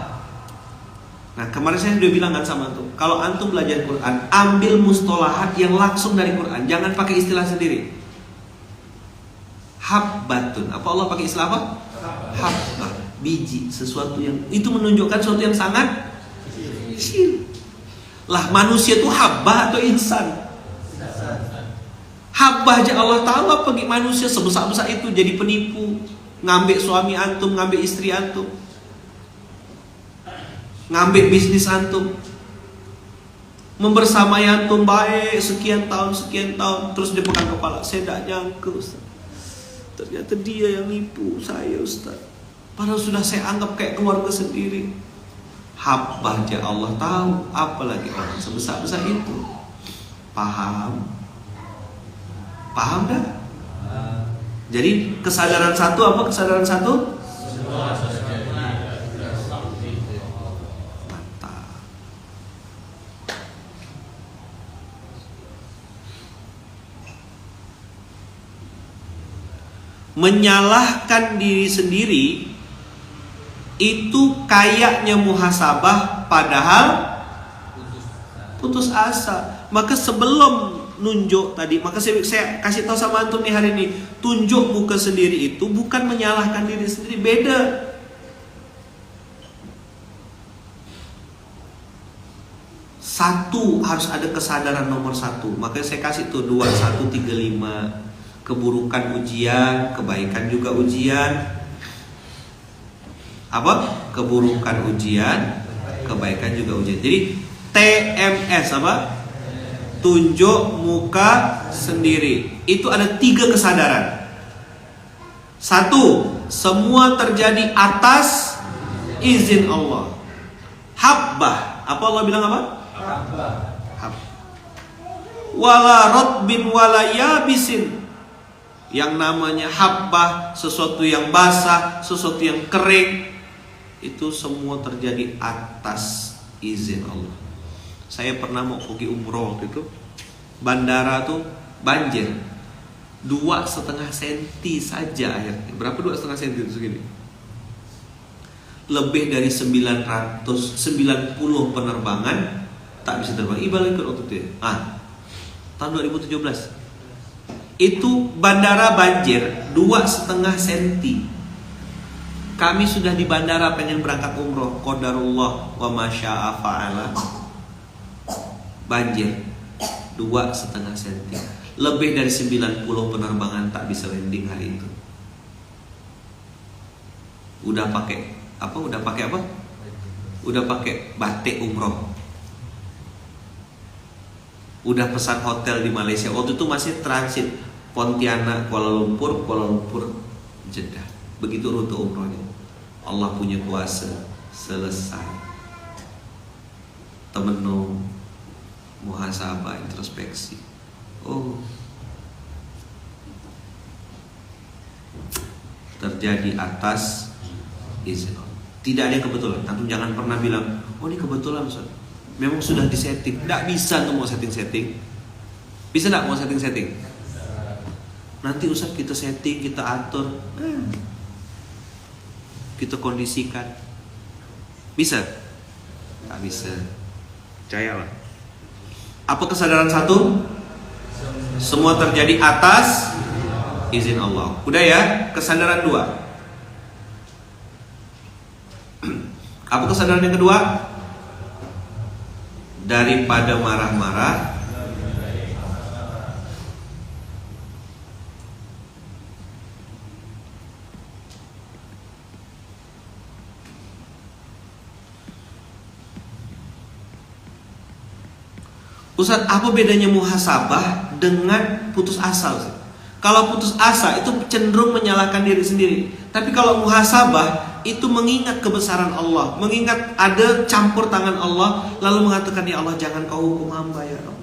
Nah, kemarin saya sudah bilang kan sama antum, kalau antum belajar Quran, ambil mustolahat yang langsung dari Quran, jangan pakai istilah sendiri. Habbatun, apa Allah pakai istilah apa? Habbah, biji, sesuatu yang itu menunjukkan sesuatu yang sangat kecil. Lah, manusia itu habbah atau insan? Habbah aja Allah tahu apa manusia sebesar-besar itu jadi penipu, ngambil suami antum, ngambil istri antum, ngambil bisnis antum, membersamai antum baik sekian tahun, terus dia pegang kepala, saya tidak nyangka Ustaz, ternyata dia yang nipu saya Ustaz, padahal sudah saya anggap kayak keluarga sendiri. Habbah aja Allah tahu, apalagi orang sebesar-besar itu. Paham? Paham dah? Jadi kesadaran satu apa? Kesadaran satu? Mantap. Menyalahkan diri sendiri itu kayaknya muhasabah, padahal putus asa. Maka sebelum nunjuk tadi, maka saya kasih tahu sama antum nih hari ini, tunjuk muka sendiri itu bukan menyalahkan diri sendiri, beda. Satu, harus ada kesadaran nomor satu. Makanya saya kasih tuh 2135, keburukan ujian, kebaikan juga ujian. Apa? Keburukan ujian, kebaikan juga ujian. Jadi TMS apa? Tunjuk muka sendiri. Itu ada 3 kesadaran. 1, semua terjadi atas izin Allah. Habbah, apa Allah bilang apa? Habbah. Wala ratbin wala yabisin Yang namanya habbah, sesuatu yang basah, sesuatu yang kering, itu semua terjadi atas izin Allah. Saya pernah mau pergi umroh waktu itu, bandara tuh banjir 2,5 senti saja airnya. Berapa 2,5 senti itu segini? Lebih dari 990 penerbangan tak bisa terbang. Ibarat waktu itu ya. Tahun 2017 itu bandara banjir 2,5 senti. Kami sudah di bandara pengen berangkat umroh, qadarullah wa masya'a fa'ala, banjir 2,5 senti. Lebih dari 90 penerbangan tak bisa landing hari itu. Udah pakai apa? Udah pakai batik umroh. Udah pesan hotel di Malaysia. Waktu itu masih transit Pontianak, Kuala Lumpur, Jeddah. Begitu rute umrohnya. Allah punya kuasa. Selesai. Temenung, muhasabah, introspeksi. Terjadi atas izin Allah. Tidak ada yang kebetulan. Antum jangan pernah bilang, ini kebetulan Ustaz. Memang sudah disetting. Tidak bisa tuh mau setting-setting. Bisa tidak mau setting-setting? Nanti Ustaz kita setting, kita atur, kita kondisikan. Bisa? Tak bisa. Percayalah. Apa kesadaran satu? Semua terjadi atas izin Allah. Udah ya. Kesadaran dua. Apa kesadaran yang kedua? Daripada marah-marah, Ustaz, apa bedanya muhasabah dengan putus asa? Ustaz? Kalau putus asa itu cenderung menyalahkan diri sendiri. Tapi kalau muhasabah itu mengingat kebesaran Allah, mengingat ada campur tangan Allah, lalu mengatakan, ya Allah jangan kau hukum hamba ya Allah,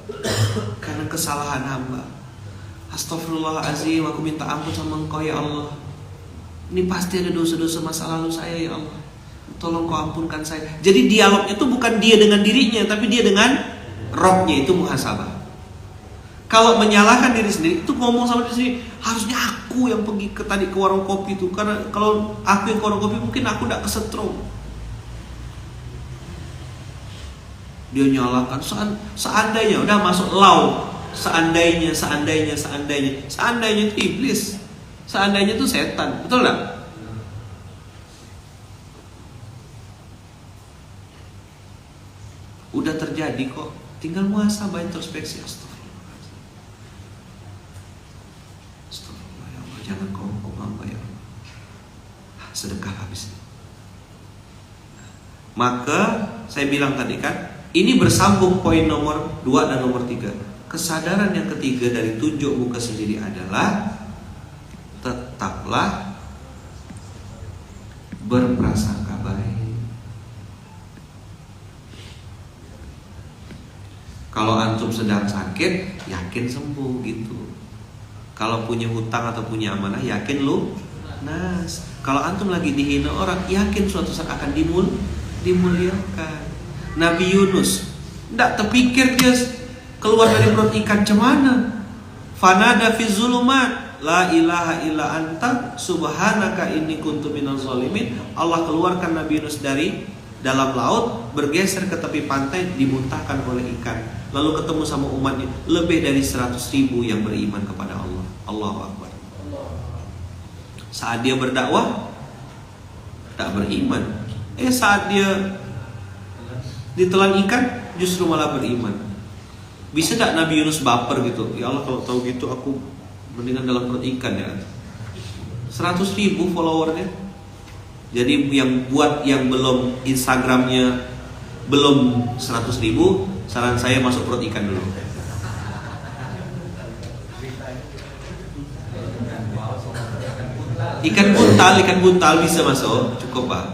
karena kesalahan hamba. Astagfirullahaladzim, aku minta ampun sama engkau ya Allah. Ini pasti ada dosa-dosa masa lalu saya ya Allah. Tolong kau ampunkan saya. Jadi dialognya itu bukan dia dengan dirinya, tapi dia dengan Robnya, itu muhasabah. Kalau menyalahkan diri sendiri, itu ngomong sama diri sendiri, harusnya aku yang pergi ke warung kopi itu, karena kalau aku yang ke warung kopi mungkin aku tidak kesetrum. Dia nyalahkan, seandainya udah masuk laut, seandainya itu iblis, seandainya itu setan, betul nggak? Udah terjadi kok, tinggal muhasabah, introspeksi. Astagfirullah ya Allah, jangan kau hukum hamba ya Allah. Sedekah habis. Maka saya bilang tadi kan, ini bersambung poin nomor 2 dan nomor 3. Kesadaran yang ketiga dari tunjuk muka sendiri adalah tetaplah berprasangka baik. Kalau antum sedang sakit, yakin sembuh gitu. Kalau punya hutang atau punya amanah, yakin lunas. Kalau antum lagi dihina orang, yakin suatu saat akan dimuliakan. Nabi Yunus tidak terpikir dia keluar dari perut ikan cemana. Fanada fi zulumat, la ilaha illa anta subhanaka inni kuntu minaz zalimin. Allah keluarkan Nabi Yunus dari dalam laut, bergeser ke tepi pantai, dimuntahkan oleh ikan. Lalu ketemu sama umatnya, lebih dari 100.000 yang beriman kepada Allah. Allahu Akbar. Saat dia berdakwah, tak beriman. Saat dia ditelan ikan, justru malah beriman. Bisa tak Nabi Yunus baper gitu? Ya Allah, kalau tahu gitu aku mendingan dalam perut ikan ya. 100.000 followernya. Jadi yang buat yang belum Instagramnya belum 100.000, saran saya masuk perut ikan dulu. Ikan buntal bisa masuk, cukup Pak.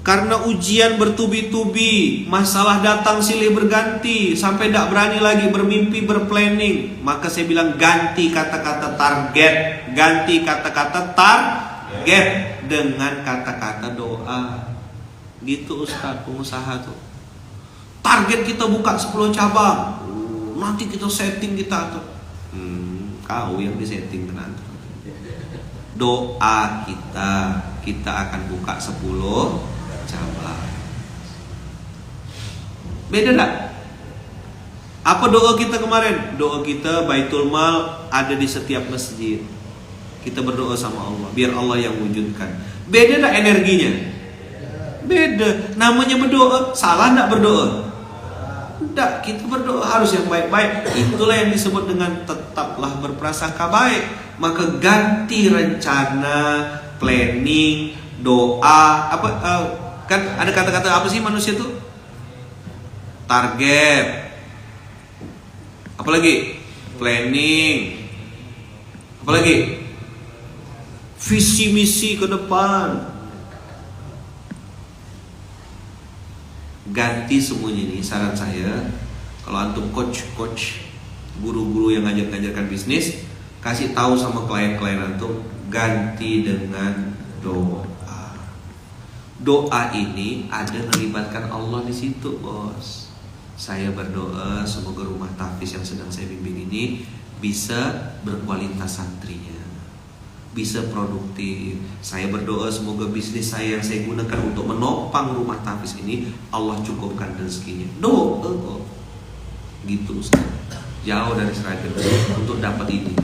Karena ujian bertubi-tubi, masalah datang silih berganti, sampai tidak berani lagi bermimpi, berplanning. Maka saya bilang ganti kata-kata target, ganti kata-kata target dengan kata-kata doa. Gitu Ustaz, pengusaha tuh. Target kita buka 10 cabang. Nanti kita setting kita tuh. Kau yang disetting nanti. Doa kita akan buka 10 cabang. Beda tak? Apa doa kita kemarin? Doa kita Baitul Mal ada di setiap masjid. Kita berdoa sama Allah, biar Allah yang wujudkan. Beda tak energinya? Beda. Namanya berdoa, salah tak berdoa? Tidak, kita berdoa harus yang baik-baik. Itulah yang disebut dengan tetaplah berprasangka baik. Maka ganti rencana, planning, doa, kan ada kata-kata apa sih manusia tuh? Target, apalagi planning, apalagi visi misi ke depan. Ganti semuanya ini. Saran saya, kalau antum coach, guru-guru yang ngajarkan bisnis, kasih tahu sama klien-klien antum, ganti dengan doa. Doa ini ada melibatkan Allah di situ, bos. Saya berdoa semoga rumah tahfiz yang sedang saya bimbing ini bisa berkualitas santrinya, bisa produktif. Saya berdoa semoga bisnis saya yang saya gunakan untuk menopang rumah tahfiz ini Allah cukupkan rezekinya. Doa, gitu Ustaz. Jauh dari seragam untuk dapat ini.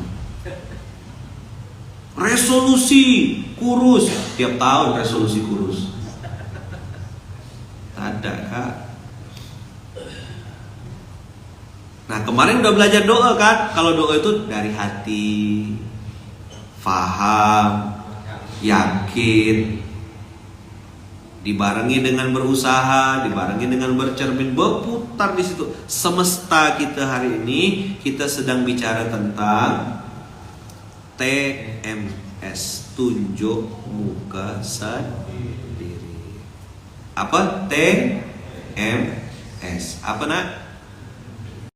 Resolusi kurus, tiap tahun resolusi kurus. Ada kak. Nah kemarin udah belajar doa kan. Kalau doa itu dari hati, faham, yakin, dibarengi dengan berusaha, dibarengi dengan bercermin, berputar di situ. Semesta kita hari ini kita sedang bicara tentang TMS, tunjuk muka sendiri. Apa TMS? Apa nak?